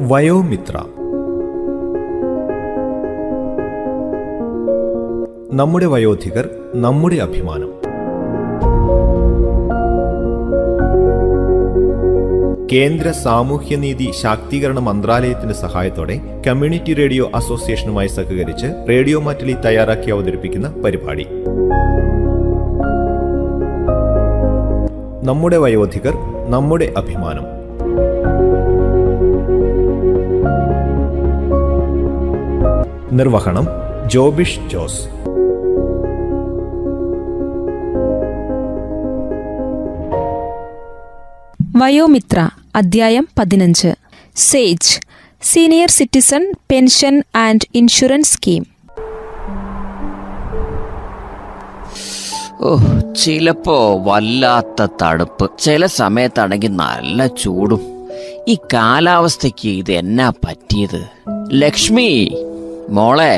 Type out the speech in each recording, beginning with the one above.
വയോമിത്ര. നമ്മുടെ വയോധികർ നമ്മുടെ അഭിമാനം. കേന്ദ്ര സാമൂഹ്യനീതി ശാക്തീകരണ മന്ത്രാലയത്തിന്റെ സഹായത്തോടെ കമ്മ്യൂണിറ്റി റേഡിയോ അസോസിയേഷനുമായി സഹകരിച്ച് റേഡിയോ മാറ്റിലി തയ്യാറാക്കി അവതരിപ്പിക്കുന്ന പരിപാടി നമ്മുടെ വയോധികർ നമ്മുടെ അഭിമാനം. നിർവഹണം ജോബിഷ് ജോസ്. വയോമിത്ര അധ്യായം 15. Sage senior citizen pension and insurance scheme. ചിലപ്പോ വല്ലാത്ത തണുപ്പ്, ചില സമയത്താണെങ്കിൽ നല്ല ചൂടും. ഈ കാലാവസ്ഥയ്ക്ക് ഇത് എന്നാ പറ്റിയത്? ലക്ഷ്മി മോളെ,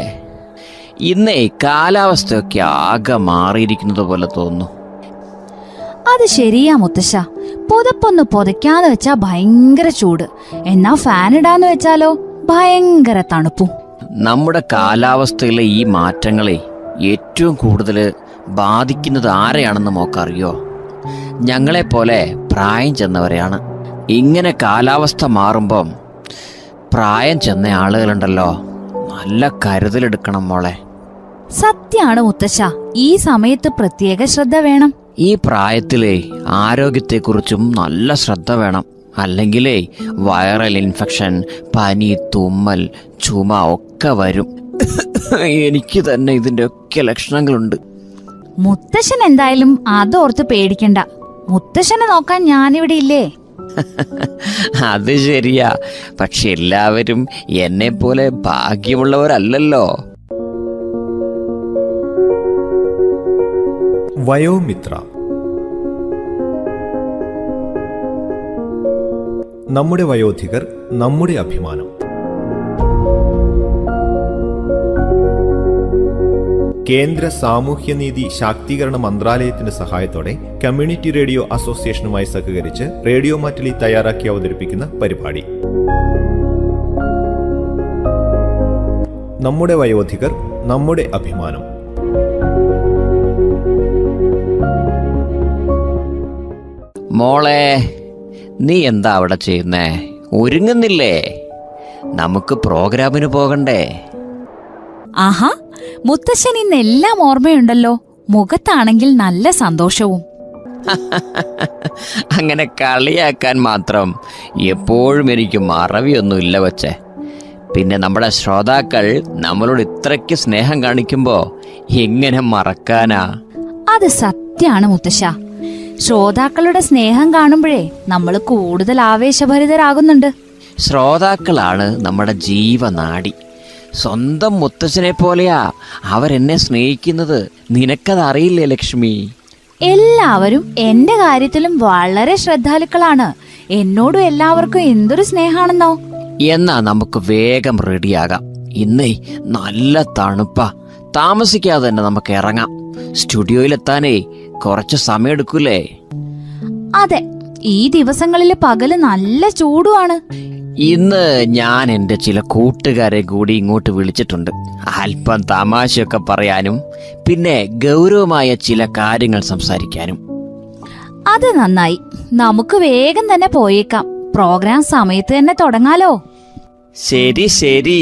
ഇന്നേ കാലാവസ്ഥയൊക്കെ ആകെ മാറിയിരിക്കുന്നത് പോലെ തോന്നുന്നു. അത് ശരിയാ മുത്തശ്ശ. പുതപ്പൊന്ന് പുതയ്ക്കാന്ന് വെച്ചാ ഭയങ്കര ചൂട്, എന്നാ ഫാൻ ഇടാന്ന് വെച്ചാലോ ഭയങ്കര തണുപ്പും. നമ്മുടെ കാലാവസ്ഥയിലെ ഈ മാറ്റങ്ങളെ ഏറ്റവും കൂടുതൽ ബാധിക്കുന്നത് ആരെയാണെന്ന് മോക്കറിയോ? ഞങ്ങളെപ്പോലെ പ്രായം ചെന്നവരെയാണ്. ഇങ്ങനെ കാലാവസ്ഥ മാറുമ്പം പ്രായം ചെന്ന ആളുകളുണ്ടല്ലോ, നല്ല കരുതലെടുക്കണം മോളെ. സത്യാണ് മുത്തശ്ശ, ഈ സമയത്ത് പ്രത്യേക ശ്രദ്ധ വേണം. ഈ പ്രായത്തിലെ ആരോഗ്യത്തെക്കുറിച്ചും നല്ല ശ്രദ്ധ വേണം. അല്ലെങ്കിലേ വൈറൽ ഇൻഫെക്ഷൻ, പനി, തുമ്മൽ, ചുമ ഒക്കെ വരും. എനിക്ക് തന്നെ ഇതിന്റെ ഒക്കെ ലക്ഷണങ്ങളുണ്ട്. മുത്തശ്ശൻ എന്തായാലും അതോർത്ത് പേടിക്കണ്ട. മുത്തശ്ശനെ നോക്കാൻ ഞാനിവിടെ ഇല്ലേ? അത് ശരിയാ, പക്ഷെ എല്ലാവരും എന്നെ പോലെ ഭാഗ്യമുള്ളവരല്ലല്ലോ. വയോമിത്ര. നമ്മുടെ വയോധികർ നമ്മുടെ അഭിമാനം. കേന്ദ്ര സാമൂഹ്യനീതി ശാക്തീകരണ മന്ത്രാലയത്തിന്റെ സഹായത്തോടെ കമ്മ്യൂണിറ്റി റേഡിയോ അസോസിയേഷനുമായി സഹകരിച്ച് റേഡിയോ മാറ്റിലി തയ്യാറാക്കി അവതരിപ്പിക്കുന്ന പരിപാടി നമ്മുടെ വയോധികർ നമ്മുടെ അഭിമാനം. മോളെ, നീ എന്താ അവിടെ ചെയ്യുന്നേ? ഒരുങ്ങുന്നില്ലേ? നമുക്ക് പ്രോഗ്രാമിന് പോകണ്ടേ? ആഹാ, മുത്തശ്ശൻ ഇന്നെല്ലാം ഓർമ്മയുണ്ടല്ലോ. മുഖത്താണെങ്കിൽ നല്ല സന്തോഷവും. അങ്ങനെ കളിയാക്കാൻ മാത്രം എപ്പോഴും എനിക്ക് മറവിയൊന്നുമില്ല വച്ചേ. പിന്നെ നമ്മുടെ ശ്രോതാക്കൾ നമ്മളോട് ഇത്രയ്ക്ക് സ്നേഹം കാണിക്കുമ്പോ എങ്ങനെ മറക്കാനാ? അത് സത്യാണ് മുത്തശ്ശ. ശ്രോതാക്കളുടെ സ്നേഹം കാണുമ്പോഴേ നമ്മൾ കൂടുതൽ ആവേശഭരിതരാകുന്നുണ്ട്. ശ്രോതാക്കളാണ് നമ്മുടെ ജീവനാടി. സ്വന്തം മുത്തച്ഛനെ പോലെയാ അവരെന്നെ സ്നേഹിക്കുന്നത്. നിനക്കതറിയില്ലേ ലക്ഷ്മി? എല്ലാവരും എന്റെ കാര്യത്തിലും വളരെ ശ്രദ്ധാലുക്കളാണ്. എന്നോടും എല്ലാവർക്കും എന്തൊരു സ്നേഹാണെന്നോ. എന്നാ നമുക്ക് വേഗം റെഡിയാകാം. ഇന്നേ നല്ല തണുപ്പാ. താമസിക്കാതെ തന്നെ നമുക്ക് ഇറങ്ങാം. സ്റ്റുഡിയോയിലെത്താനേ കുറച്ച് സമയം എടുക്കൂലേ? അതെ, ഈ ദിവസങ്ങളില് പകല് നല്ല ചൂടുമാണ്. ഇന്ന് ഞാൻ എന്റെ ചില കൂട്ടുകാരെ കൂടി ഇങ്ങോട്ട് വിളിച്ചിട്ടുണ്ട്. അല്പം തമാശയൊക്കെ പറയാനും പിന്നെ ഗൗരവമായ ചില കാര്യങ്ങൾ സംസാരിക്കാനും. അത് നന്നായി. നമുക്ക് വേഗം തന്നെ പോയേക്കാം. പ്രോഗ്രാം സമയത്ത് തന്നെ തുടങ്ങാലോ. ശരി ശരി.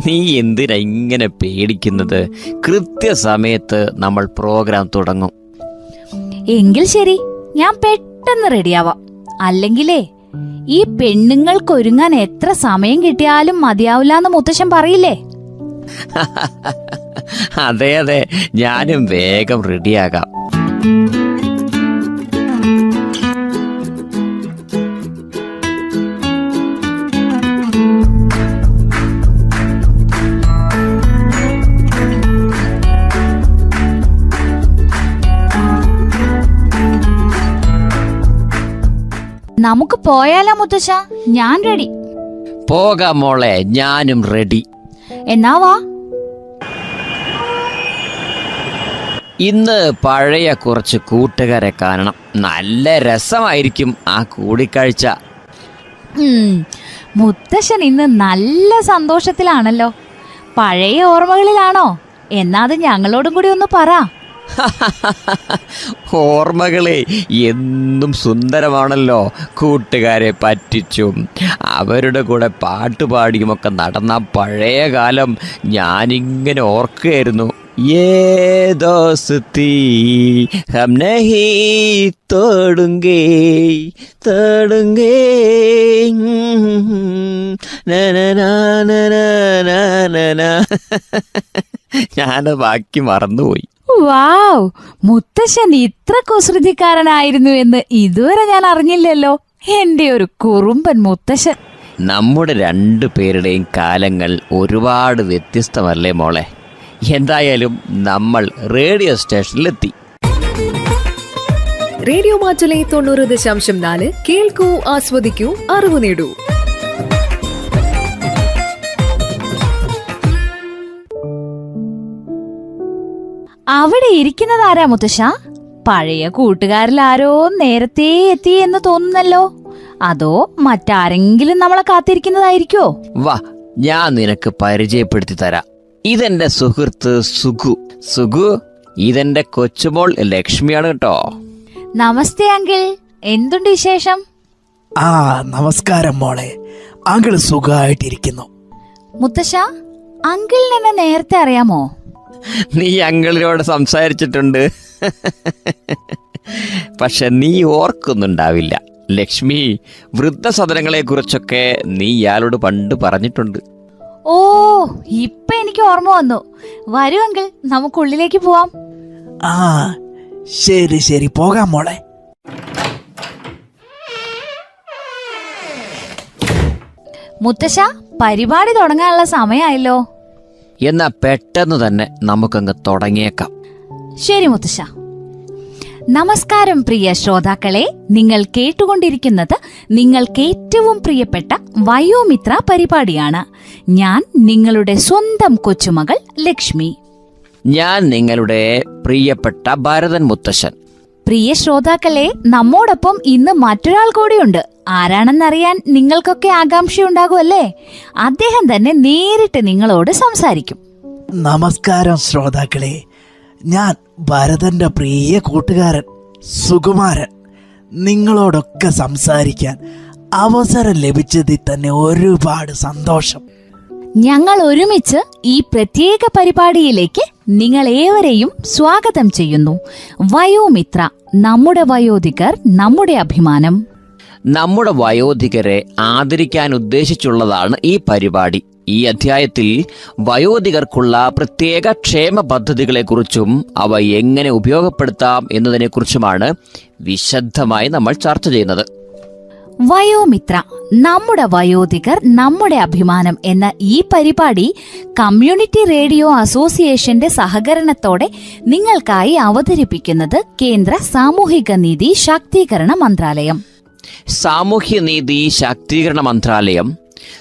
നീ എന്തിനാ ഇങ്ങനെ പേടിക്കുന്നത്? കൃത്യസമയത്ത് നമ്മൾ പ്രോഗ്രാം തുടങ്ങും. എങ്കിൽ ശരി, ഞാൻ പെട്ടെന്ന് റെഡിയാവാം. അല്ലെങ്കിലേ ഈ പെണ്ണുങ്ങൾക്കൊരുങ്ങാൻ എത്ര സമയം കിട്ടിയാലും മതിയാവില്ലാന്ന് മുത്തശ്ശൻ പറയില്ലേ? അതെ അതെ, ഞാനും വേഗം റെഡിയാകാം. നമുക്ക് പോയാലോ മുത്തശ്ശ? ഞാൻ റെഡി. പോകാം മോളെ, ഞാനും റെഡി. എന്നാ വാ. ഇന്ന് പഴയ കുറച്ച് കൂട്ടുകാരെ കാണണം. നല്ല രസമായിരിക്കും ആ കൂടിക്കാഴ്ച. മുത്തശ്ശൻ ഇന്ന് നല്ല സന്തോഷത്തിലാണല്ലോ. പഴയ ഓർമ്മകളിലാണോ? എന്നാ അത് ഞങ്ങളോടും കൂടി ഒന്ന് പറ. ഓർമ്മകളെ എന്നും സുന്ദരമാണല്ലോ. കൂട്ടുകാരെ പറ്റിച്ചും അവരുടെ കൂടെ പാട്ടുപാടിയുമൊക്കെ നടന്ന പഴയ കാലം ഞാനിങ്ങനെ ഓർക്കുകയായിരുന്നു. ये दोस्ती हम नहीं तोड़ेंगे ഞാൻ ബാക്കി മറന്നുപോയി. വാവ്, മുത്തശ്ശൻ ഇത്ര കുസൃതിക്കാരനായിരുന്നു എന്ന് ഇതുവരെ ഞാൻ അറിഞ്ഞില്ലല്ലോ. എന്റെ ഒരു കുറുമ്പൻ മുത്തശ്ശൻ. നമ്മുടെ രണ്ടു പേരുടെയും കാലങ്ങൾ ഒരുപാട് വ്യത്യസ്തമല്ലേ മോളെ? എന്തായാലും നമ്മൾ റേഡിയോ സ്റ്റേഷനിലെത്തി. റേഡിയോ മാറ്റുലൈ 90.4 കേൾക്കൂ, ആസ്വദിക്കൂ, അറിവ് നേടൂ. അവിടെ ഇരിക്കുന്നതാരാ മുത്തശ്ശ? പഴയ കൂട്ടുകാരിൽ ആരോ നേരത്തെ എത്തി എന്ന് തോന്നുന്നല്ലോ. അതോ മറ്റാരെങ്കിലും നമ്മളെ കാത്തിരിക്കുന്നതായിരിക്കോ? വാ, ഞാൻ നിനക്ക് പരിചയപ്പെടുത്തി തരാം. ഇതെന്റെ സുഹൃത്ത് സുഗു. ഇതെന്റെ കൊച്ചുമോൾ ലക്ഷ്മിയാണ് കേട്ടോ. നമസ്തേ അങ്കിൾ, എന്തുണ്ട് വിശേഷം? നമസ്കാരം മോളെ. അങ്കിൾ സുഖമായിട്ടിരിക്കുന്നു. മുത്തശ്ശ, അങ്കിളിനെ എന്നെ നേരത്തെ അറിയാമോ? നീ അങ്കിളിനോട് സംസാരിച്ചിട്ടുണ്ട്. പക്ഷെ നീ ഓർക്കുന്നുണ്ടാവില്ല. ലക്ഷ്മി, വൃദ്ധസദനങ്ങളെ കുറിച്ചൊക്കെ നീ ഇയാളോട് പണ്ട് പറഞ്ഞിട്ടുണ്ട്. ഓ, ഇപ്പൊ എനിക്ക് ഓർമ്മ വന്നു. വരൂ അങ്കിൾ, നമുക്കുള്ളിലേക്ക് പോവാം. ശരി പോകാം മോളെ. മുത്തശ്ശ, പരിപാടി തുടങ്ങാനുള്ള സമയമായല്ലോ. എന്നാ പെട്ടെന്ന് തന്നെ നമുക്കങ്ങ് തുടങ്ങിയേക്കാം. ശരി മുത്തശ്ശ. നമസ്കാരം പ്രിയ ശ്രോതാക്കളെ, നിങ്ങൾ കേട്ടുകൊണ്ടിരിക്കുന്നത് നിങ്ങൾക്ക് ഏറ്റവും പ്രിയപ്പെട്ട വയോമിത്ര പരിപാടിയാണ്. ഞാൻ നിങ്ങളുടെ സ്വന്തം കൊച്ചുമകൾ ലക്ഷ്മി. ഞാൻ നിങ്ങളുടെ പ്രിയപ്പെട്ട ഭരതൻ മുത്തശ്ശൻ. പ്രിയ ശ്രോതാക്കളെ, നമ്മോടൊപ്പം ഇന്ന് മറ്റൊരാൾ കൂടിയുണ്ട്. ആരാണെന്നറിയാൻ നിങ്ങൾക്കൊക്കെ ആകാംക്ഷയുണ്ടാകുമല്ലേ? അദ്ദേഹം തന്നെ നേരിട്ട് നിങ്ങളോട് സംസാരിക്കും. നമസ്കാരം ശ്രോതാക്കളെ. ഞാൻ ഭരതന്റെ പ്രിയ കൂട്ടുകാരൻ സുകുമാരൻ. നിങ്ങളോടൊക്കെ സംസാരിക്കാൻ അവസരം ലഭിച്ചതിൽ തന്നെ ഒരുപാട് സന്തോഷം. ഞങ്ങൾ ഒരുമിച്ച് ഈ പ്രത്യേക പരിപാടിയിലേക്ക് നിങ്ങളേവരെയും സ്വാഗതം ചെയ്യുന്നു. വയോമിത്ര, നമ്മുടെ വയോധികർ, നമ്മുടെ അഭിമാനം. നമ്മുടെ വയോധികരെ ആദരിക്കാൻ ഉദ്ദേശിച്ചുള്ളതാണ് ഈ പരിപാടി. ഈ അധ്യായത്തിൽ വയോധികർക്കുള്ള പ്രത്യേക ക്ഷേമ പദ്ധതികളെക്കുറിച്ചും അവ എങ്ങനെ ഉപയോഗപ്പെടുത്താം എന്നതിനെക്കുറിച്ചുമാണ് വിശദമായി നമ്മൾ ചർച്ച ചെയ്യുന്നത്. വയോമിത്ര, നമ്മുടെ വയോധികർ, നമ്മുടെ അഭിമാനം എന്ന ഈ പരിപാടി കമ്മ്യൂണിറ്റി റേഡിയോ അസോസിയേഷന്റെ സഹകരണത്തോടെ നിങ്ങൾക്കായി അവതരിപ്പിക്കുന്നത് കേന്ദ്ര സാമൂഹിക നീതി ശാക്തീകരണ മന്ത്രാലയം. സാമൂഹ്യനീതി ശാക്തീകരണ മന്ത്രാലയം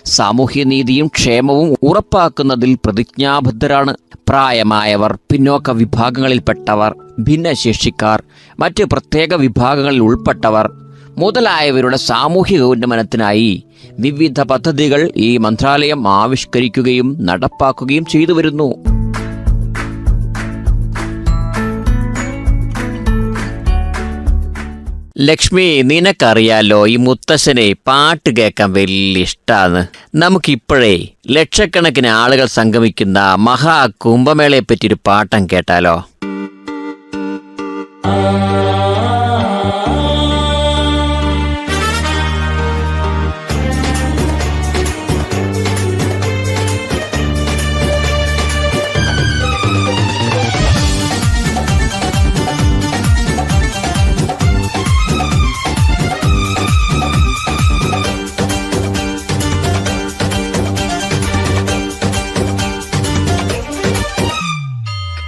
സാമൂഹ്യനീതിയും ക്ഷേമവും ഉറപ്പാക്കുന്നതിൽ പ്രതിജ്ഞാബദ്ധരാണ്. പ്രായമായവർ, പിന്നോക്ക വിഭാഗങ്ങളിൽപ്പെട്ടവർ, ഭിന്നശേഷിക്കാർ, മറ്റ് പ്രത്യേക വിഭാഗങ്ങളിൽ ഉൾപ്പെട്ടവർ മുതലായവരുടെ സാമൂഹിക ഉന്നമനത്തിനായി വിവിധ പദ്ധതികൾ ഈ മന്ത്രാലയം ആവിഷ്കരിക്കുകയും നടപ്പാക്കുകയും ചെയ്തു വരുന്നു. ലക്ഷ്മി, നിനക്കറിയാലോ ഈ മുത്തശ്ശനെ പാട്ട് കേൾക്കാൻ വലിയ ഇഷ്ടാന്ന്. നമുക്കിപ്പോഴേ ലക്ഷക്കണക്കിന് ആളുകൾ സംഗമിക്കുന്ന മഹാ കുംഭമേളയെ പറ്റിയൊരു പാട്ടം കേട്ടാലോ?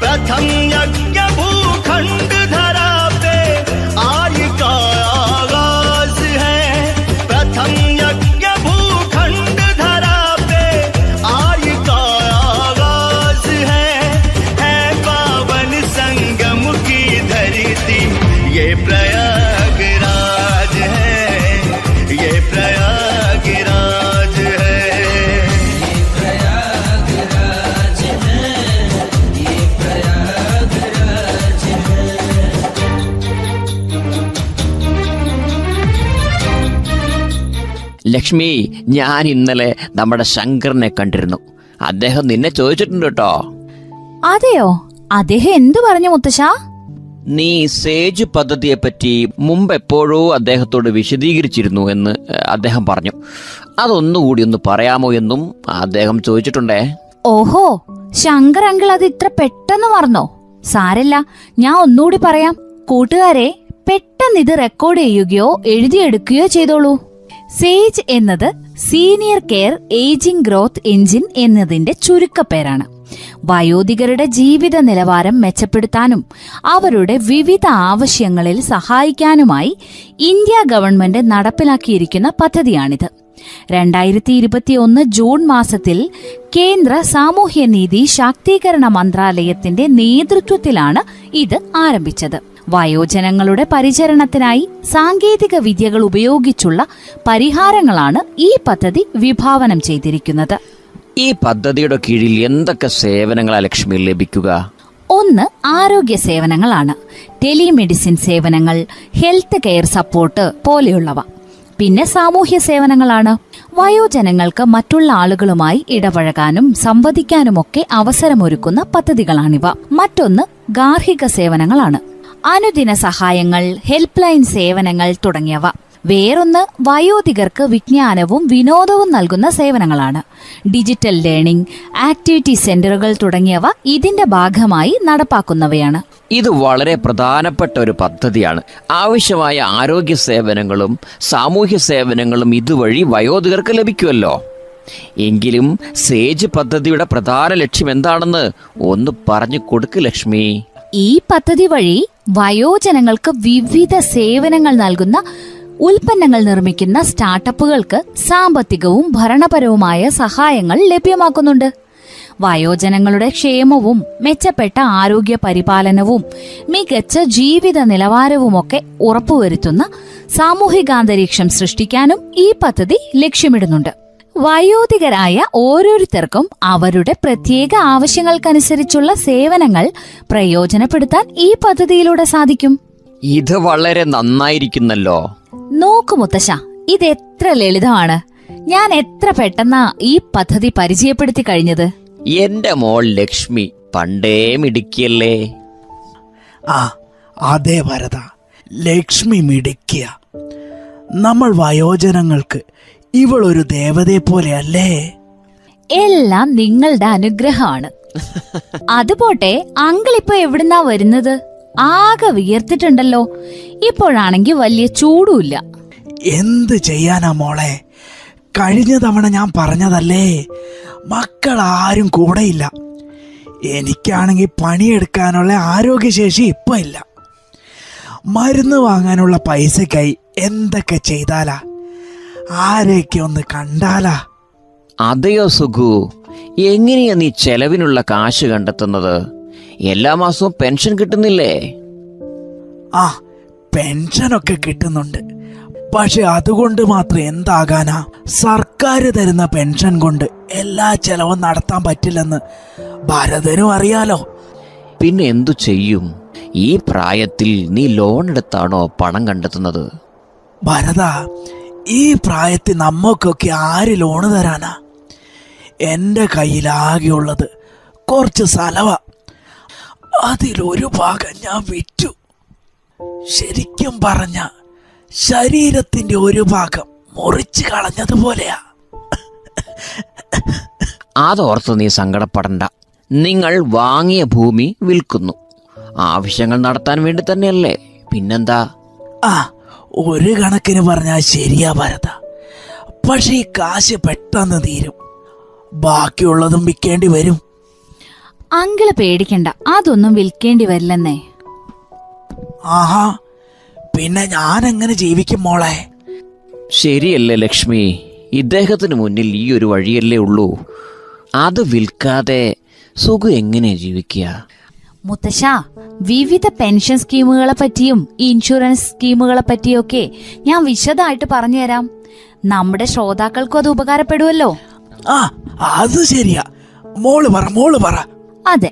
प्रथम यज्ञ भूखंड धरा पे ലക്ഷ്മി, ഞാൻ ഇന്നലെ നമ്മുടെ ശങ്കറിനെ കണ്ടിരുന്നു. അദ്ദേഹം നിന്നെ ചോദിച്ചിട്ടുണ്ട് കേട്ടോ. അതെയോ? അദ്ദേഹം എന്തു പറഞ്ഞു മുത്തശ്ശ? നീ സേജ് പദ്ധതിയെപ്പറ്റി മുമ്പ് എപ്പോഴോ അദ്ദേഹത്തോട് വിശദീകരിച്ചിരുന്നു എന്ന് അദ്ദേഹം പറഞ്ഞു. അതൊന്നുകൂടി ഒന്ന് പറയാമോ എന്നും അദ്ദേഹം ചോദിച്ചിട്ടുണ്ടേ. ഓഹോ, ശങ്കർ അങ്കിൾ അത് ഇത്ര പെട്ടെന്ന് മറന്നോ? സാരല്ല, ഞാൻ ഒന്നുകൂടി പറയാം. കൂട്ടുകാരെ, പെട്ടെന്ന് ഇത് റെക്കോർഡ് ചെയ്യുകയോ എഴുതിയെടുക്കുകയോ ചെയ്തോളൂ. സേജ് എന്നത് senior care ageing growth engine എന്നതിന്റെ ചുരുക്കപ്പേരാണ്. വയോധികരുടെ ജീവിത നിലവാരം മെച്ചപ്പെടുത്താനും അവരുടെ വിവിധ ആവശ്യങ്ങളിൽ സഹായിക്കാനുമായി ഇന്ത്യ ഗവൺമെന്റ് നടപ്പിലാക്കിയിരിക്കുന്ന പദ്ധതിയാണിത്. 2021 ജൂൺ മാസത്തിൽ കേന്ദ്ര സാമൂഹ്യനീതി ശാക്തീകരണ മന്ത്രാലയത്തിന്റെ നേതൃത്വത്തിലാണ് ഇത് ആരംഭിച്ചത്. വയോജനങ്ങളുടെ പരിചരണത്തിനായി സാങ്കേതിക വിദ്യകൾ ഉപയോഗിച്ചുള്ള പരിഹാരങ്ങളാണ് ഈ പദ്ധതി വിഭാവനം ചെയ്തിരിക്കുന്നത്. ഈ പദ്ധതിയുടെ കീഴിൽ എന്തൊക്കെ സേവനങ്ങളാണ് ലക്ഷ്മി ലഭിക്കുക? ഒന്ന്, ആരോഗ്യ സേവനങ്ങളാണ്. ടെലിമെഡിസിൻ സേവനങ്ങൾ, ഹെൽത്ത് കെയർ സപ്പോർട്ട് പോലെയുള്ളവ. പിന്നെ സാമൂഹ്യ സേവനങ്ങളാണ്. വയോജനങ്ങൾക്ക് മറ്റുള്ള ആളുകളുമായി ഇടപഴകാനും സംവദിക്കാനുമൊക്കെ അവസരമൊരുക്കുന്ന പദ്ധതികളാണിവ. മറ്റൊന്ന്, ഗാർഹിക സേവനങ്ങളാണ്. അനുദിന സഹായങ്ങൾ, ഹെൽപ്പ് ലൈൻ സേവനങ്ങൾ തുടങ്ങിയവ. വേറൊന്ന്, വയോധികർക്ക് വിജ്ഞാനവും വിനോദവും നൽകുന്ന സേവനങ്ങളാണ്. ഡിജിറ്റൽ ലേണിംഗ്, ആക്ടിവിറ്റി സെന്ററുകൾ തുടങ്ങിയവ ഇതിന്റെ ഭാഗമായി നടപ്പാക്കുന്നവയാണ്. ഇത് വളരെ പ്രധാനപ്പെട്ട ഒരു പദ്ധതിയാണ്. ആവശ്യമായ ആരോഗ്യ സേവനങ്ങളും സാമൂഹ്യ സേവനങ്ങളും ഇതുവഴി വയോധികർക്ക് ലഭിക്കുമല്ലോ. എങ്കിലും സേജ് പദ്ധതിയുടെ പ്രധാന ലക്ഷ്യം എന്താണെന്ന് ഒന്ന് പറഞ്ഞു കൊടുക്ക് ലക്ഷ്മി. ഈ പദ്ധതി വഴി വയോജനങ്ങൾക്ക് വിവിധ സേവനങ്ങൾ നൽകുന്ന ഉൽപ്പന്നങ്ങൾ നിർമ്മിക്കുന്ന സ്റ്റാർട്ടപ്പുകൾക്ക് സാമ്പത്തികവും ഭരണപരവുമായ സഹായങ്ങൾ ലഭ്യമാക്കുന്നുണ്ട്. വയോജനങ്ങളുടെ ക്ഷേമവും മെച്ചപ്പെട്ട ആരോഗ്യ പരിപാലനവും മികച്ച ജീവിത നിലവാരവുമൊക്കെ ഉറപ്പുവരുത്തുന്ന സാമൂഹികാന്തരീക്ഷം സൃഷ്ടിക്കാനും ഈ പദ്ധതി ലക്ഷ്യമിടുന്നുണ്ട്. വയോധികരായ ഓരോരുത്തർക്കും അവരുടെ പ്രത്യേക ആവശ്യങ്ങൾക്കനുസരിച്ചുള്ള സേവനങ്ങൾ പ്രയോജനപ്പെടുത്താൻ ഈ പദ്ധതിയിലൂടെ സാധിക്കും. ഇത് വളരെ നന്നായിരിക്കുന്നല്ലോ. നോക്കു മുത്തശ്ശ, ഇത് എത്ര ലളിതമാണ്. ഞാൻ എത്ര പെട്ടെന്നാ ഈ പദ്ധതി പരിചയപ്പെടുത്തി കഴിഞ്ഞത്. എന്റെ മോൾ ലക്ഷ്മി പണ്ടേ മിടുക്കിയല്ലേ. ആ അതെ ഭരത, ലക്ഷ്മി മിടുക്കിയ. നമ്മൾ വയോജനങ്ങൾക്ക് ഇവളൊരു ദേവതയെ പോലെയല്ലേ? എല്ലാം നിങ്ങളുടെ അനുഗ്രഹമാണ്. അതുപോട്ടെ, അങ്കിൾ ഇപ്പൊ എവിടുന്നാ വരുന്നത്? ആകെ വിയർത്തിട്ടുണ്ടല്ലോ. ഇപ്പോഴാണെങ്കിൽ വലിയ ചൂടുമില്ല. എന്ത് ചെയ്യാനാ മോളെ, കഴിഞ്ഞ തവണ ഞാൻ പറഞ്ഞതല്ലേ, മക്കളാരും കൂടെയില്ല. എനിക്കാണെങ്കിൽ പണിയെടുക്കാനുള്ള ആരോഗ്യശേഷി ഇപ്പൊ ഇല്ല. മരുന്ന് വാങ്ങാനുള്ള പൈസക്കായി എന്തൊക്കെ ചെയ്താലാ, ആരെയൊക്കെ ഒന്ന് കണ്ടാലാ. അതെയോ സുഖു, എങ്ങനെയാ നീ ചെലവിനുള്ള കാശ് കണ്ടെത്തുന്നത്? എല്ലാ മാസവും പെൻഷൻ കിട്ടുന്നില്ലേ? ആ, പെൻഷനൊക്കെ കിട്ടുന്നുണ്ട്. പക്ഷെ അതുകൊണ്ട് മാത്രം എന്താകാനാ? സർക്കാർ തരുന്ന പെൻഷൻ കൊണ്ട് എല്ലാ ചെലവും നടത്താൻ പറ്റില്ലെന്ന് ഭരതനും അറിയാലോ. പിന്നെ എന്തു ചെയ്യും? ഈ പ്രായത്തിൽ നീ ലോൺ എടുത്താണോ പണം കണ്ടെത്തുന്നത്? ഭരത, ഈ പ്രായത്തിൽ നമ്മക്കൊക്കെ ആര് ലോണ് തരാനാ? എൻ്റെ കയ്യിലാകെയുള്ളത് കുറച്ച് സ്ഥലവാ. അതിലൊരു ഭാഗം ഞാൻ വിറ്റു. ശരിക്കും പറഞ്ഞ ശരീരത്തിന്റെ ഒരു ഭാഗം മുറിച്ചു കളഞ്ഞതുപോലെയാ. അതോർത്ത് നീ സങ്കടപ്പെടണ്ട. നിങ്ങൾ വാങ്ങിയ ഭൂമി വിൽക്കുന്നു. ആവശ്യങ്ങൾ നടത്താൻ വേണ്ടി തന്നെയല്ലേ, പിന്നെന്താ? ആ, ഒരു കണക്കിന് പറഞ്ഞാൽ ശരിയാ ഭരത. പക്ഷെ ഈ കാശ് പെട്ടെന്ന് തീരും. ബാക്കിയുള്ളതും വിൽക്കേണ്ടി വരും. അങ്കിള് പേടിക്കണ്ട, അതൊന്നും വിൽക്കേണ്ടി വരില്ലെന്നേ. ആഹാ, പിന്നെ ഞാൻ എങ്ങനെ ജീവിക്കും മോളെ? ശരിയല്ലേ ലക്ഷ്മി, ഇദ്ദേഹത്തിന് മുന്നിൽ ഈ ഒരു വഴിയല്ലേ ഉള്ളൂ. അത് വിൽക്കാതെ സുഖു എങ്ങനെ ജീവിക്കുക? മുത്തശ്ശ, വിവിധ പെൻഷൻ സ്കീമുകളെ പറ്റിയും ഇൻഷുറൻസ് സ്കീമുകളെ പറ്റിയൊക്കെ ഞാൻ വിശദമായിട്ട് പറഞ്ഞുതരാം. നമ്മുടെ ശ്രോതാക്കൾക്കും അത് ഉപകാരപ്പെടുമല്ലോ. ആ, അത് ശരിയാ. മോള് പറ. അതെ,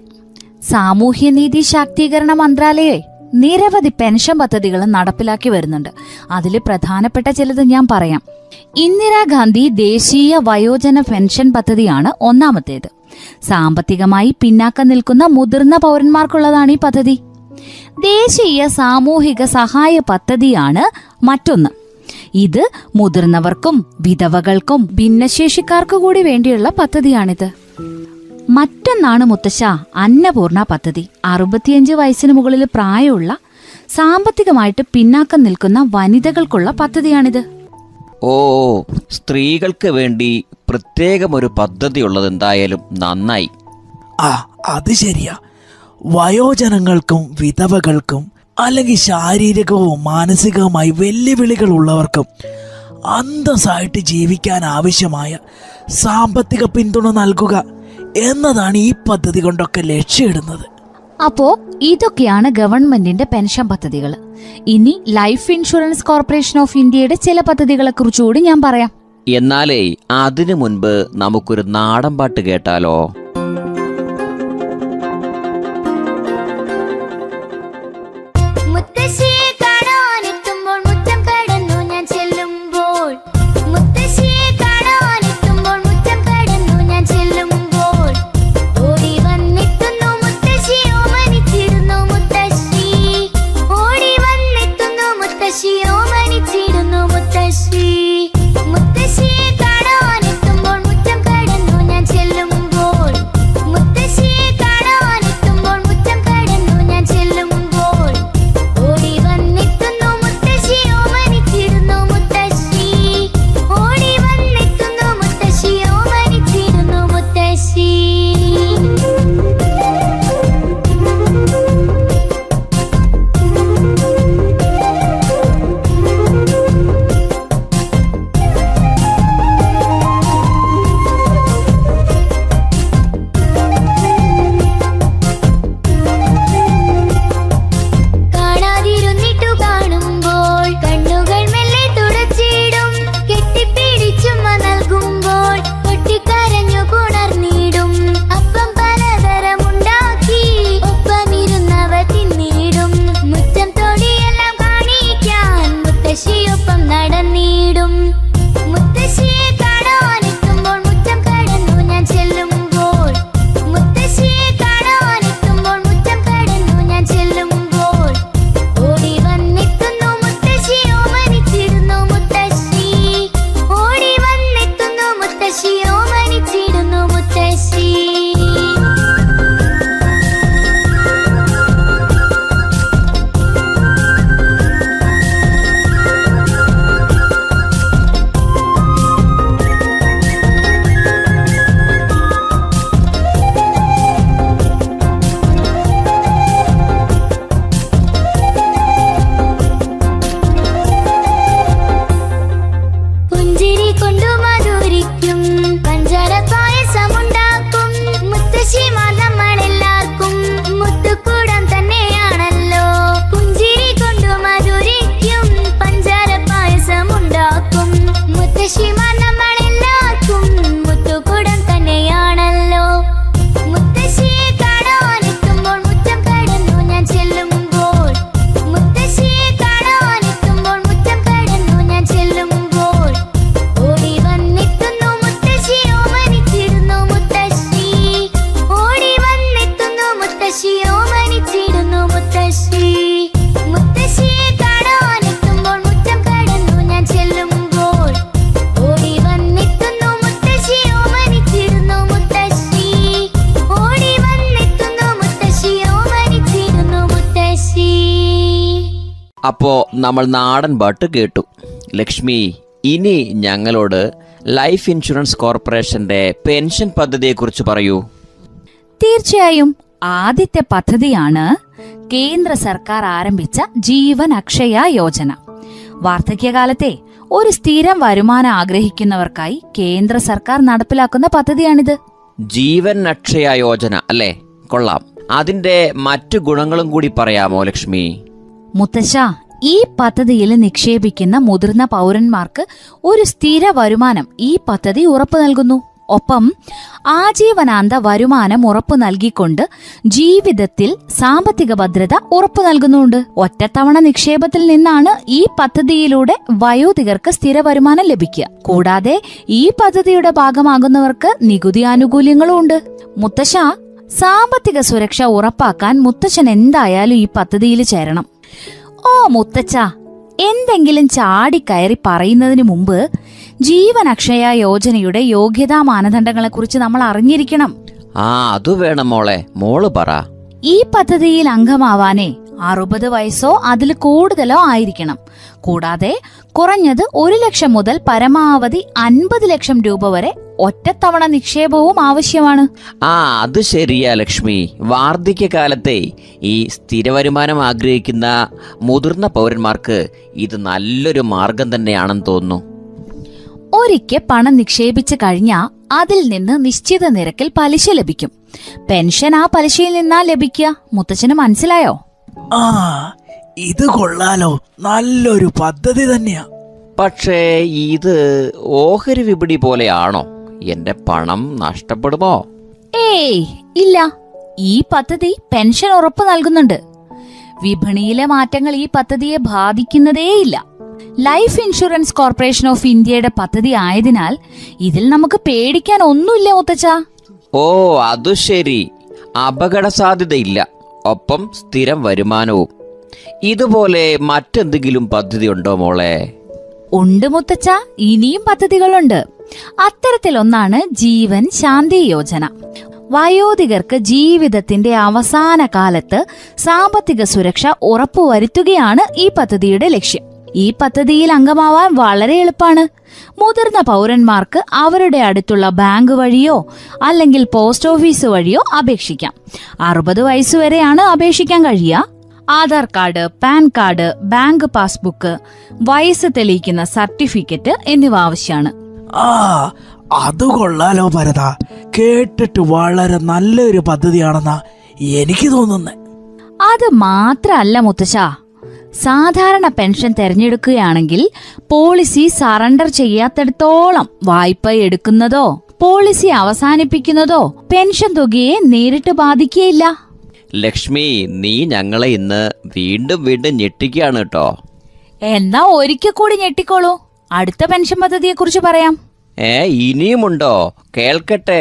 സാമൂഹ്യനീതി ശാക്തീകരണ മന്ത്രാലയേ നിരവധി പെൻഷൻ പദ്ധതികൾ നടപ്പിലാക്കി വരുന്നുണ്ട്. അതിൽ പ്രധാനപ്പെട്ട ചിലത് ഞാൻ പറയാം. ഇന്ദിരാഗാന്ധി ദേശീയ വയോജന പെൻഷൻ പദ്ധതിയാണ് ഒന്നാമത്തേത്. സാമ്പത്തികമായി പിന്നാക്കം നിൽക്കുന്ന മുതിർന്ന പൗരന്മാർക്കുള്ളതാണ് ഈ പദ്ധതി. ദേശീയ സാമൂഹിക സഹായ പദ്ധതിയാണ് മറ്റൊന്ന്. ഇത് മുതിർന്നവർക്കും വിധവകൾക്കും ഭിന്നശേഷിക്കാർക്ക് കൂടി വേണ്ടിയുള്ള പദ്ധതിയാണിത്. മറ്റൊന്നാണ് മുത്തശ്ശ അന്നപൂർണ പദ്ധതി. 65 വയസ്സിന് മുകളിൽ പ്രായമുള്ള സാമ്പത്തികമായിട്ട് പിന്നാക്കം നിൽക്കുന്ന വനിതകൾക്കുള്ള പദ്ധതിയാണിത്. ഓ, സ്ത്രീകൾക്ക് വേണ്ടി പ്രത്യേകം ഒരു പദ്ധതി ഉള്ളത് എന്തായാലും നന്നായി. അത് ശരിയാ. വയോജനങ്ങൾക്കും വിധവകൾക്കും അല്ലെങ്കിൽ ശാരീരികവും മാനസികവുമായി വെല്ലുവിളികൾ ഉള്ളവർക്കും അന്തസ്സായിട്ട് ജീവിക്കാൻ ആവശ്യമായ സാമ്പത്തിക പിന്തുണ നൽകുക എന്നതാണ് ഈ പദ്ധതി കൊണ്ടൊക്കെ ലക്ഷ്യമിടുന്നത്. അപ്പോ ഇതൊക്കെയാണ് ഗവൺമെന്റിന്റെ പെൻഷൻ പദ്ധതികൾ. ഇനി ലൈഫ് ഇൻഷുറൻസ് കോർപ്പറേഷൻ ഓഫ് ഇന്ത്യയുടെ ചില പദ്ധതികളെ കുറിച്ചുകൂടി ഞാൻ പറയാം. എന്നാലേ അതിനു മുൻപ് നമുക്കൊരു നാടൻ പാട്ട് കേട്ടാലോ? അപ്പോ നമ്മൾ നാടൻ പാട്ട് കേട്ടു. ലക്ഷ്മി, ഇനി ഞങ്ങളോട് ലൈഫ് ഇൻഷുറൻസ് കോർപ്പറേഷന്റെ പെൻഷൻ പദ്ധതിയെക്കുറിച്ച് പറയൂ. തീർച്ചയായും. ആദ്യത്തെ പദ്ധതിയാണ് കേന്ദ്ര സർക്കാർ ആരംഭിച്ച ജീവൻ അക്ഷയ യോജന. വാർദ്ധക്യകാലത്തെ ഒരു സ്ഥിരം വരുമാനം ആഗ്രഹിക്കുന്നവർക്കായി കേന്ദ്ര സർക്കാർ നടപ്പിലാക്കുന്ന പദ്ധതിയാണിത്. ജീവൻ അക്ഷയ യോജന അല്ലേ? കൊള്ളാം. അതിന്റെ മറ്റു ഗുണങ്ങളും കൂടി പറയാമോ ലക്ഷ്മി? മുത്തശ്ശ, ഈ പദ്ധതിയിൽ നിക്ഷേപിക്കുന്ന മുതിർന്ന പൗരന്മാർക്ക് ഒരു സ്ഥിര വരുമാനം ഈ പദ്ധതി ഉറപ്പു നൽകുന്നു. ഒപ്പം ആജീവനാന്ത വരുമാനം ഉറപ്പു നൽകിക്കൊണ്ട് ജീവിതത്തിൽ സാമ്പത്തിക ഭദ്രത ഉറപ്പു നൽകുന്നുണ്ട്. ഒറ്റത്തവണ നിക്ഷേപത്തിൽ നിന്നാണ് ഈ പദ്ധതിയിലൂടെ വയോധികർക്ക് സ്ഥിര വരുമാനം ലഭിക്കുക. കൂടാതെ ഈ പദ്ധതിയുടെ ഭാഗമാകുന്നവർക്ക് നികുതി ആനുകൂല്യങ്ങളും ഉണ്ട്. മുത്തശ്ശ, സാമ്പത്തിക സുരക്ഷ ഉറപ്പാക്കാൻ മുത്തച്ഛൻ എന്തായാലും ഈ പദ്ധതിയിൽ ചേരണം. ഓ മുത്തച്ഛ, എന്തെങ്കിലും ചാടിക്കയറി പറയുന്നതിന് മുമ്പ് ജീവൻ അക്ഷയ യോജനയുടെ യോഗ്യതാ മാനദണ്ഡങ്ങളെക്കുറിച്ച് നമ്മൾ അറിഞ്ഞിരിക്കണം. അത് വേണം മോളെ, മോള് പറ. ഈ പദ്ധതിയിൽ അംഗമാവാനേ 60 വയസ്സോ അതിൽ കൂടുതലോ ആയിരിക്കണം. കൂടാതെ കുറഞ്ഞത് 1 ലക്ഷം മുതൽ പരമാവധി 50 ലക്ഷം രൂപ വരെ ഒറ്റത്തവണ നിക്ഷേപവും ആവശ്യമാണ്. അത് ശരിയാ ലക്ഷ്മി. വാർദ്ധക്യകാലത്തെ ഈ സ്ഥിര വരുമാനം ആഗ്രഹിക്കുന്ന മുതിർന്ന പൗരന്മാർക്ക് ഇത് നല്ലൊരു മാർഗം തന്നെയാണെന്ന് തോന്നുന്നു. ഒരിക്കൽ പണം നിക്ഷേപിച്ചു കഴിഞ്ഞാൽ അതിൽ നിന്ന് നിശ്ചിത നിരക്കിൽ പലിശ ലഭിക്കും. പെൻഷൻ ആ പലിശയിൽ നിന്നാ ലഭിക്കുക. മുത്തച്ഛന് മനസ്സിലായോ? ഇത് കൊള്ളാലോ, നല്ലൊരു പദ്ധതി തന്നെയാ. പക്ഷേ ഇത് ഓഹരി വിപണി പോലെയാണോ? എന്റെ പണം നഷ്ടപ്പെടുമോ? ഏയ് ഇല്ല, ഈ പദ്ധതി പെൻഷൻ ഉറപ്പ് നൽകുന്നുണ്ട്. വിപണിയിലെ മാറ്റങ്ങൾ ഈ പദ്ധതിയെ ബാധിക്കുന്നതേയില്ല. ലൈഫ് ഇൻഷുറൻസ് കോർപ്പറേഷൻ ഓഫ് ഇന്ത്യയുടെ പദ്ധതി ആയതിനാൽ ഇതിൽ നമുക്ക് പേടിക്കാൻ ഒന്നുമില്ല മുത്തച്ഛ. അത് ശരി. അപകട സാധ്യതയില്ല, ഒപ്പം സ്ഥിരം വരുമാനവും. ഇതുപോലെ മറ്റെന്തെങ്കിലും പദ്ധതി ഉണ്ടോ മോളെ? ഉണ്ട് മുത്തച്ഛ, ഇനിയും പദ്ധതികളുണ്ട്. അത്തരത്തിലൊന്നാണ് ജീവൻ ശാന്തി യോജന. വയോധികർക്ക് ജീവിതത്തിന്റെ അവസാന കാലത്ത് സാമ്പത്തിക സുരക്ഷ ഉറപ്പുവരുത്തുകയാണ് ഈ പദ്ധതിയുടെ ലക്ഷ്യം. ഈ പദ്ധതിയിൽ അംഗമാവാൻ വളരെ എളുപ്പമാണ്. മുതിർന്ന പൗരന്മാർക്ക് അവരുടെ അടുത്തുള്ള ബാങ്ക് വഴിയോ അല്ലെങ്കിൽ പോസ്റ്റ് ഓഫീസ് വഴിയോ അപേക്ഷിക്കാം. 60 വയസ്സുവരെയാണ് അപേക്ഷിക്കാൻ കഴിയുക. Aadhaar card, pan card, bank passbook, വയസ്സ് തെളിയിക്കുന്ന സർട്ടിഫിക്കറ്റ് എന്നിവ ആവശ്യമാണ്. അത് കൊള്ളാലോ ഭരത. കേട്ടിട്ട് വളരെ നല്ലൊരു പദ്ധതിയാണെന്നാ എനിക്ക് തോന്നുന്നത്. അത് മാത്രല്ല മുത്തശ്ശ, സാധാരണ പെൻഷൻ തെരഞ്ഞെടുക്കുകയാണെങ്കിൽ പോളിസി സറണ്ടർ ചെയ്യാത്തിടത്തോളം വായ്പ എടുക്കുന്നതോ പോളിസി അവസാനിപ്പിക്കുന്നതോ പെൻഷൻ തുകയെ നേരിട്ട് ബാധിക്കുകയില്ല. ലക്ഷ്മി, നീ ഞങ്ങളെ ഇന്ന് വീണ്ടും വീണ്ടും ഞെട്ടിക്കുകയാണ് കേട്ടോ. എന്നാ ഒരിക്കൽ കൂടി ഞെട്ടിക്കോളൂ. അടുത്ത പെൻഷൻ പദ്ധതിയെ കുറിച്ച് പറയാം. ഇനിയുമുണ്ടോ? കേൾക്കട്ടെ.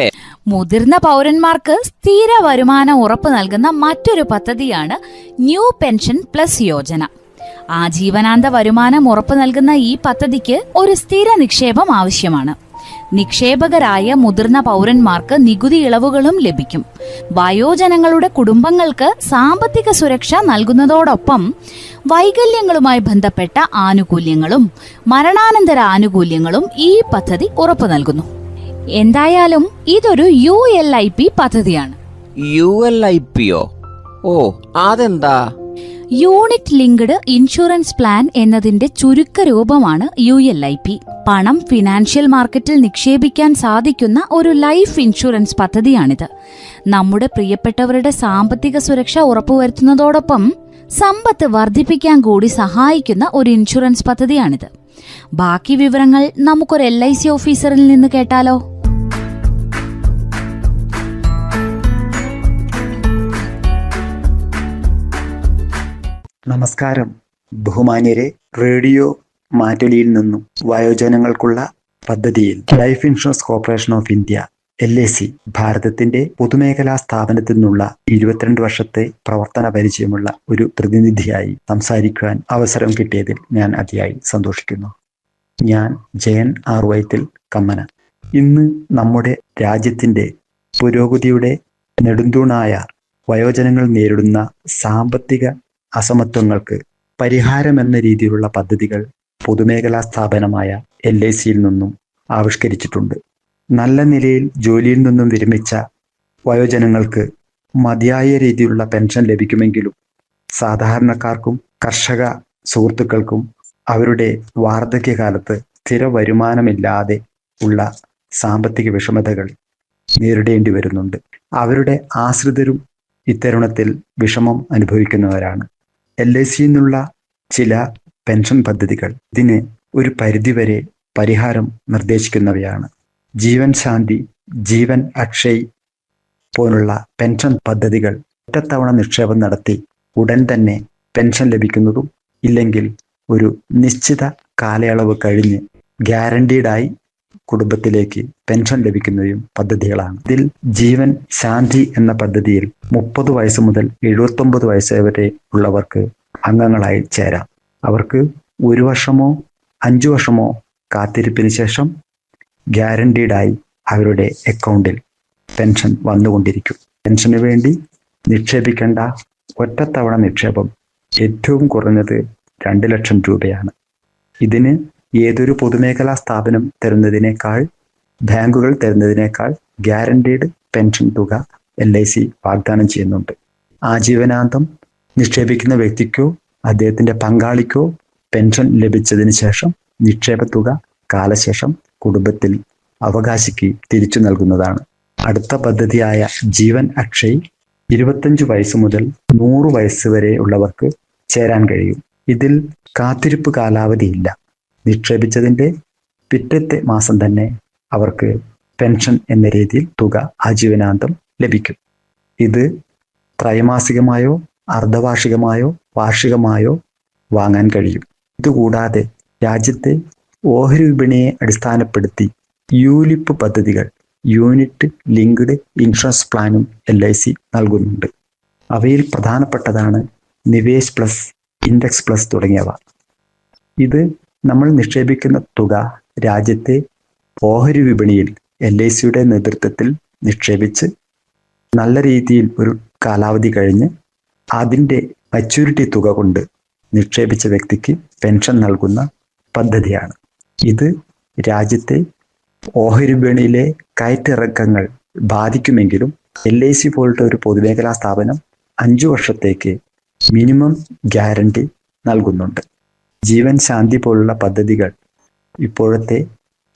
മുതിർന്ന പൗരന്മാർക്ക് സ്ഥിര വരുമാനം ഉറപ്പു നൽകുന്ന മറ്റൊരു പദ്ധതിയാണ് ന്യൂ പെൻഷൻ പ്ലസ് യോജന. ആജീവനാന്ത വരുമാനം ഉറപ്പു നൽകുന്ന ഈ പദ്ധതിക്ക് ഒരു സ്ഥിര നിക്ഷേപം ആവശ്യമാണ്. നിക്ഷേപകരായ മുതിർന്ന പൗരന്മാർക്ക് നികുതി ഇളവുകളും ലഭിക്കും. വയോജനങ്ങളുടെ കുടുംബങ്ങൾക്ക് സാമ്പത്തിക സുരക്ഷ നൽകുന്നതോടൊപ്പം വൈകല്യങ്ങളുമായി ബന്ധപ്പെട്ട ആനുകൂല്യങ്ങളും മരണാനന്തര ആനുകൂല്യങ്ങളും ഈ പദ്ധതി ഉറപ്പു നൽകുന്നു. എന്തായാലും ഇതൊരു ULIP പദ്ധതിയാണ്. ULIPയോ? അതെന്താ? യൂണിറ്റ് ലിങ്ക്ഡ് ഇൻഷുറൻസ് പ്ലാൻ എന്നതിന്റെ ചുരുക്ക രൂപമാണ് ULIP. പണം ഫിനാൻഷ്യൽ മാർക്കറ്റിൽ നിക്ഷേപിക്കാൻ സാധിക്കുന്ന ഒരു ലൈഫ് ഇൻഷുറൻസ് പദ്ധതിയാണിത്. നമ്മുടെ പ്രിയപ്പെട്ടവരുടെ സാമ്പത്തിക സുരക്ഷ ഉറപ്പുവരുത്തുന്നതോടൊപ്പം സമ്പത്ത് വർദ്ധിപ്പിക്കാൻ കൂടി സഹായിക്കുന്ന ഒരു ഇൻഷുറൻസ് പദ്ധതിയാണിത്. ബാക്കി വിവരങ്ങൾ നമുക്കൊരു LIC ഓഫീസറിൽ നിന്ന് കേട്ടാലോ? നമസ്കാരം ബഹുമാന്യരെ. റേഡിയോ മാറ്റൊലിയിൽ നിന്നും വയോജനങ്ങൾക്കുള്ള പദ്ധതിയിൽ life insurance corporation of India LIC ഭാരതത്തിന്റെ പൊതുമേഖലാ സ്ഥാപനത്തിൽ നിന്നുള്ള 22 വർഷത്തെ പ്രവർത്തന പരിചയമുള്ള ഒരു പ്രതിനിധിയായി സംസാരിക്കുവാൻ അവസരം കിട്ടിയതിൽ ഞാൻ അതിയായി സന്തോഷിക്കുന്നു. ഞാൻ ജയൻ ആർ വൈത്തിൽ കമ്മന. ഇന്ന് നമ്മുടെ രാജ്യത്തിന്റെ പുരോഗതിയുടെ നെടുന്തൂണായ വയോജനങ്ങൾ നേരിടുന്ന സാമ്പത്തിക അസമത്വങ്ങൾക്ക് പരിഹാരമെന്ന രീതിയിലുള്ള പദ്ധതികൾ പൊതുമേഖലാ സ്ഥാപനമായ LICയിൽ നിന്നും ആവിഷ്കരിച്ചിട്ടുണ്ട്. നല്ല നിലയിൽ ജോലിയിൽ നിന്നും വിരമിച്ച വയോജനങ്ങൾക്ക് മതിയായ രീതിയിലുള്ള പെൻഷൻ ലഭിക്കുമെങ്കിലും സാധാരണക്കാർക്കും കർഷക സുഹൃത്തുക്കൾക്കും അവരുടെ വാർദ്ധക്യകാലത്ത് സ്ഥിര വരുമാനമില്ലാതെ ഉള്ള സാമ്പത്തിക വിഷമതകൾ നേരിടേണ്ടി വരുന്നുണ്ട്. അവരുടെ ആശ്രിതരും ഇത്തരുണത്തിൽ വിഷമം അനുഭവിക്കുന്നവരാണ്. LICയിൽ നിന്നുള്ള ചില പെൻഷൻ പദ്ധതികൾ ഇതിന് ഒരു പരിധിവരെ പരിഹാരം നിർദ്ദേശിക്കുന്നവയാണ്. ജീവൻ ശാന്തി ജീവൻ അക്ഷയ് പോലുള്ള പെൻഷൻ പദ്ധതികൾ ഒറ്റത്തവണ നിക്ഷേപം നടത്തി ഉടൻ തന്നെ പെൻഷൻ ലഭിക്കുന്നതും ഇല്ലെങ്കിൽ ഒരു നിശ്ചിത കാലയളവ് കഴിഞ്ഞ് ഗ്യാരണ്ടീഡായി കുടുംബത്തിലേക്ക് പെൻഷൻ ലഭിക്കുന്നതും പദ്ധതികളാണ്. ഇതിൽ ജീവൻ ശാന്തി എന്ന പദ്ധതിയിൽ 30 വയസ്സ് മുതൽ 79 വയസ്സ് വരെ ഉള്ളവർക്ക് അംഗങ്ങളായി ചേരാം. അവർക്ക് 1 വർഷമോ 5 വർഷമോ കാത്തിരിപ്പിന് ശേഷം ഗ്യാരണ്ടീഡായി അവരുടെ അക്കൗണ്ടിൽ പെൻഷൻ വന്നുകൊണ്ടിരിക്കും. പെൻഷന് വേണ്ടി നിക്ഷേപിക്കേണ്ട ഒറ്റത്തവണ നിക്ഷേപം ഏറ്റവും കുറഞ്ഞത് 2 ലക്ഷം രൂപയാണ്. ഇതിന് ഏതൊരു പൊതുമേഖലാ സ്ഥാപനം തരുന്നതിനേക്കാൾ, ബാങ്കുകൾ തരുന്നതിനേക്കാൾ ഗ്യാരണ്ടീഡ് പെൻഷൻ തുക LIC വാഗ്ദാനം ചെയ്യുന്നുണ്ട്. ആജീവനാന്തം നിക്ഷേപിക്കുന്ന വ്യക്തിക്കോ അദ്ദേഹത്തിന്റെ പങ്കാളിക്കോ പെൻഷൻ ലഭിച്ചതിന് ശേഷം നിക്ഷേപ തുക കാലശേഷം കുടുംബത്തിൽ അവകാശിക്ക് തിരിച്ചു നൽകുന്നതാണ്. അടുത്ത പദ്ധതിയായ ജീവൻ അക്ഷയ് 25 വയസ്സ് മുതൽ 100 വയസ്സ് വരെ ഉള്ളവർക്ക് ചേരാൻ കഴിയും. ഇതിൽ കാത്തിരിപ്പ് കാലാവധിയില്ല. നിക്ഷേപിച്ചതിൻ്റെ പിറ്റത്തെ മാസം തന്നെ അവർക്ക് പെൻഷൻ എന്ന രീതിയിൽ തുക ആജീവനാന്തം ലഭിക്കും. ഇത് ത്രൈമാസികമായോ അർദ്ധവാർഷികമായോ വാർഷികമായോ വാങ്ങാൻ കഴിയും. ഇതുകൂടാതെ രാജ്യത്തെ ഓഹരി വിപണിയെ അടിസ്ഥാനപ്പെടുത്തി യൂലിപ്പ് പദ്ധതികൾ, യൂണിറ്റ് ലിങ്ക്ഡ് ഇൻഷുറൻസ് പ്ലാനും LIC നൽകുന്നുണ്ട്. അവയിൽ പ്രധാനപ്പെട്ടതാണ് നിവേശ് പ്ലസ്, ഇൻഡെക്സ് പ്ലസ് തുടങ്ങിയവ. ഇത് നമ്മൾ നിക്ഷേപിക്കുന്ന തുക രാജ്യത്തെ ഓഹരി വിപണിയിൽ LICയുടെ നേതൃത്വത്തിൽ നിക്ഷേപിച്ച് നല്ല രീതിയിൽ ഒരു കാലാവധി കഴിഞ്ഞ് അതിൻ്റെ മച്യൂരിറ്റി തുക കൊണ്ട് നിക്ഷേപിച്ച വ്യക്തിക്ക് പെൻഷൻ നൽകുന്ന പദ്ധതിയാണ്. ഇത് രാജ്യത്തെ ഓഹരി വിപണിയിലെ കയറ്റിറക്കങ്ങൾ ബാധിക്കുമെങ്കിലും LIC പോലത്തെ ഒരു പൊതുമേഖലാ സ്ഥാപനം 5 വർഷത്തേക്ക് മിനിമം ഗ്യാരണ്ടി നൽകുന്നുണ്ട്. ജീവൻ ശാന്തി പോലുള്ള പദ്ധതികൾ ഇപ്പോഴത്തെ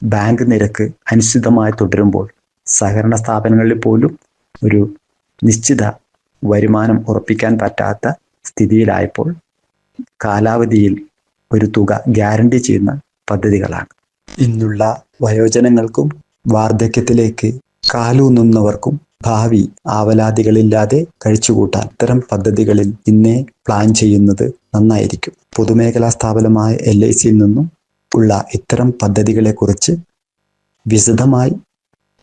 ബാങ്ക് നിരക്ക് അനിശ്ചിതമായി തുടരുമ്പോൾ സഹകരണ സ്ഥാപനങ്ങളിൽ പോലും ഒരു നിശ്ചിത വരുമാനം ഉറപ്പിക്കാൻ പറ്റാത്ത സ്ഥിതിയിലായപ്പോൾ കാലാവധിയിൽ ഒരു തുക ഗ്യാരണ്ടി ചെയ്യുന്ന പദ്ധതികളാണ്. ഇന്നുള്ള വയോജനങ്ങൾക്കും വാർദ്ധക്യത്തിലേക്ക് കാലൂന്നുന്നവർക്കും ഭാവി ആവലാതികളില്ലാതെ കഴിച്ചുകൂട്ടാൻ ഇത്തരം പദ്ധതികളിൽ ഇന്നേ പ്ലാൻ ചെയ്യുന്നത് നന്നായിരിക്കും. പൊതുമേഖലാ സ്ഥാപനമായ LICയിൽ നിന്നും ഉള്ള ഇത്തരം പദ്ധതികളെക്കുറിച്ച് വിശദമായി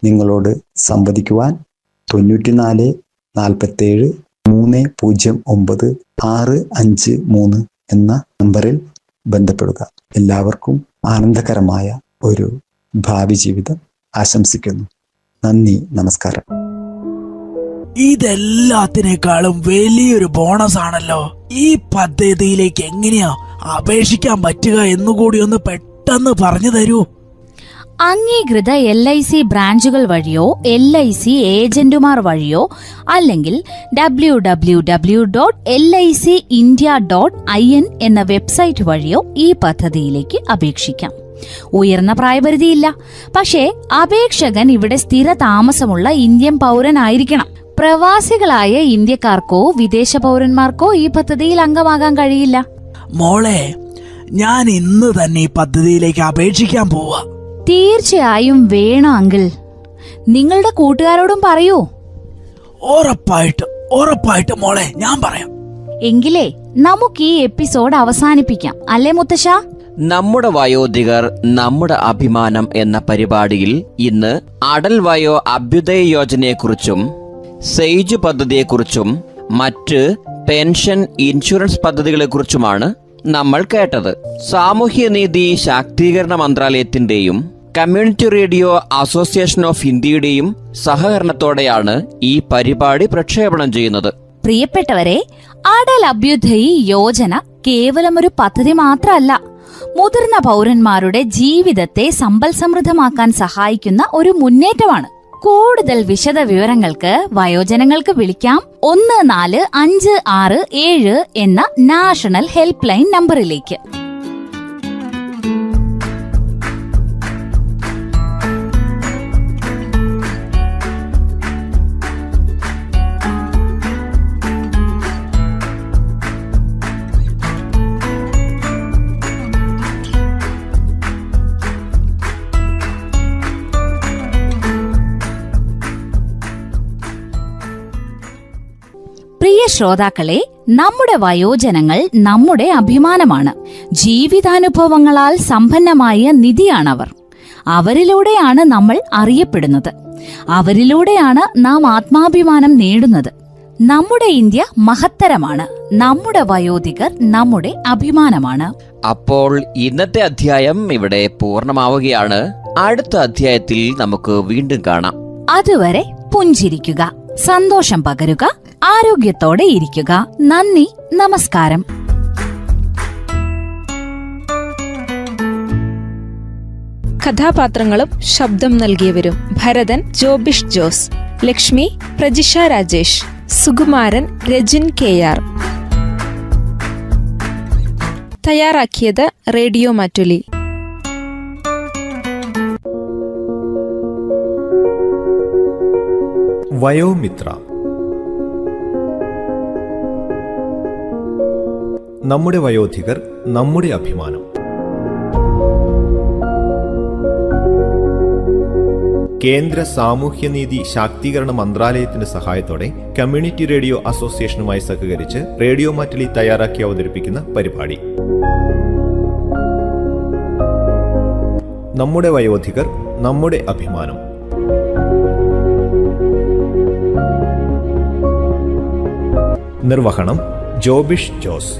നിങ്ങളോട് സംവദിക്കുവാൻ 94 47 309 653 എന്ന നമ്പറിൽ ബന്ധപ്പെടുക. എല്ലാവർക്കും ആനന്ദകരമായ ഒരു ഭാവി ജീവിതം ആശംസിക്കുന്നു. നന്ദി, നമസ്കാരം. ഇതെല്ലാത്തിനേക്കാളും വലിയൊരു ബോണസ് ആണല്ലോ. ഈ പദ്ധതിയിലേക്ക് എങ്ങനെയാ അപേക്ഷിക്കാൻ പറ്റുക എന്നുകൂടി ഒന്ന് പെട്ടെന്ന് പറഞ്ഞു തരൂ. അംഗീകൃത LIC ബ്രാഞ്ചുകൾ വഴിയോ LIC ഏജന്റുമാർ വഴിയോ അല്ലെങ്കിൽ www.licindia.in എന്ന വെബ്സൈറ്റ് വഴിയോ ഈ പദ്ധതിയിലേക്ക് അപേക്ഷിക്കാം. ഉയർന്ന പ്രായപരിധിയില്ല. പക്ഷേ അപേക്ഷകൻ ഇവിടെ സ്ഥിര താമസമുള്ള ഇന്ത്യൻ പൗരനായിരിക്കണം. പ്രവാസികളായ ഇന്ത്യക്കാർക്കോ വിദേശ പൗരന്മാർക്കോ ഈ പദ്ധതിയിൽ അംഗമാകാൻ കഴിയില്ല. മോളെ, ഞാൻ ഇന്ന് തന്നെ ഈ പദ്ധതിയിലേക്ക് അപേക്ഷിക്കാൻ പോവാ. തീർച്ചയായും വേണം അങ്കിൾ. നിങ്ങളുടെ കൂട്ടുകാരോടും പറയൂ. ഉറപ്പായിട്ട് മോളെ, ഞാൻ പറയാം. എങ്കിലേ നമുക്ക് ഈ എപ്പിസോഡ് അവസാനിപ്പിക്കാം, അല്ലേ മുത്തശ്ശ? നമ്മുടെ വയോധികർ നമ്മുടെ അഭിമാനം എന്ന പരിപാടിയിൽ ഇന്ന് അടൽ വയോ അഭ്യുദയ യോജനയെക്കുറിച്ചും സെയ്ജ് പദ്ധതിയെക്കുറിച്ചും മറ്റ് പെൻഷൻ ഇൻഷുറൻസ് പദ്ധതികളെക്കുറിച്ചുമാണ് നമ്മൾ കേട്ടത്. സാമൂഹ്യനീതി ശാക്തീകരണ മന്ത്രാലയത്തിന്റെയും കമ്മ്യൂണിറ്റി റേഡിയോ അസോസിയേഷൻ ഓഫ് ഇന്ത്യയുടെയും സഹകരണത്തോടെയാണ് ഈ പരിപാടി പ്രക്ഷേപണം ചെയ്യുന്നത്. പ്രിയപ്പെട്ടവരെ, അടൽ അഭ്യുദയ യോജന കേവലം ഒരു പദ്ധതി മാത്രമല്ല, മുതിർന്ന പൗരന്മാരുടെ ജീവിതത്തെ സമ്പൽ സമൃദ്ധമാക്കാൻ സഹായിക്കുന്ന ഒരു മുന്നേറ്റമാണ്. കൂടുതൽ വിശദ വിവരങ്ങൾക്ക് വയോജനങ്ങൾക്ക് വിളിക്കാം 14567 എന്ന നാഷണൽ ഹെൽപ്പ് ലൈൻ നമ്പറിലേക്ക്. പ്രിയ ശ്രോതാക്കളെ, നമ്മുടെ വയോജനങ്ങൾ നമ്മുടെ അഭിമാനമാണ്. ജീവിതാനുഭവങ്ങളാൽ സമ്പന്നമായ നിധിയാണവർ. അവരിലൂടെയാണ് നമ്മൾ അറിയപ്പെടുന്നത്. അവരിലൂടെയാണ് നാം ആത്മാഭിമാനം നേടുന്നത്. നമ്മുടെ ഇന്ത്യ മഹത്തരമാണ്. നമ്മുടെ വയോധികർ നമ്മുടെ അഭിമാനമാണ്. അപ്പോൾ ഇന്നത്തെ അധ്യായം ഇവിടെ പൂർണ്ണമാവുകയാണ്. അടുത്ത അധ്യായത്തിൽ നമുക്ക് വീണ്ടും കാണാം. അതുവരെ പുഞ്ചിരിക്കുക, സന്തോഷം പകരുക, ആരോഗ്യത്തോടെ ഇരിക്കുക. നന്ദി, നമസ്കാരം. കഥാപാത്രങ്ങളും ശബ്ദം നൽകിയവരും: ഭരതൻ ജോബിഷ് ജോസ്, ലക്ഷ്മി പ്രജിഷ രാജേഷ്, സുകുമാരൻ രജിൻ KR. തയ്യാറാക്കിയത് റേഡിയോ മാറ്റുലി. വയോമിത്ര. നമ്മുടെ വയോധികർ നമ്മുടെ അഭിമാനം. കേന്ദ്ര സാമൂഹ്യനീതി ശാക്തീകരണ മന്ത്രാലയത്തിന്റെ സഹായത്തോടെ കമ്മ്യൂണിറ്റി റേഡിയോ അസോസിയേഷനുമായി സഹകരിച്ച് റേഡിയോ മാറ്റുലി തയ്യാറാക്കി അവതരിപ്പിക്കുന്ന പരിപാടി. നമ്മുടെ വയോധികർ നമ്മുടെ അഭിമാനം. നിർവഹണം ജോബിഷ് ജോസ്.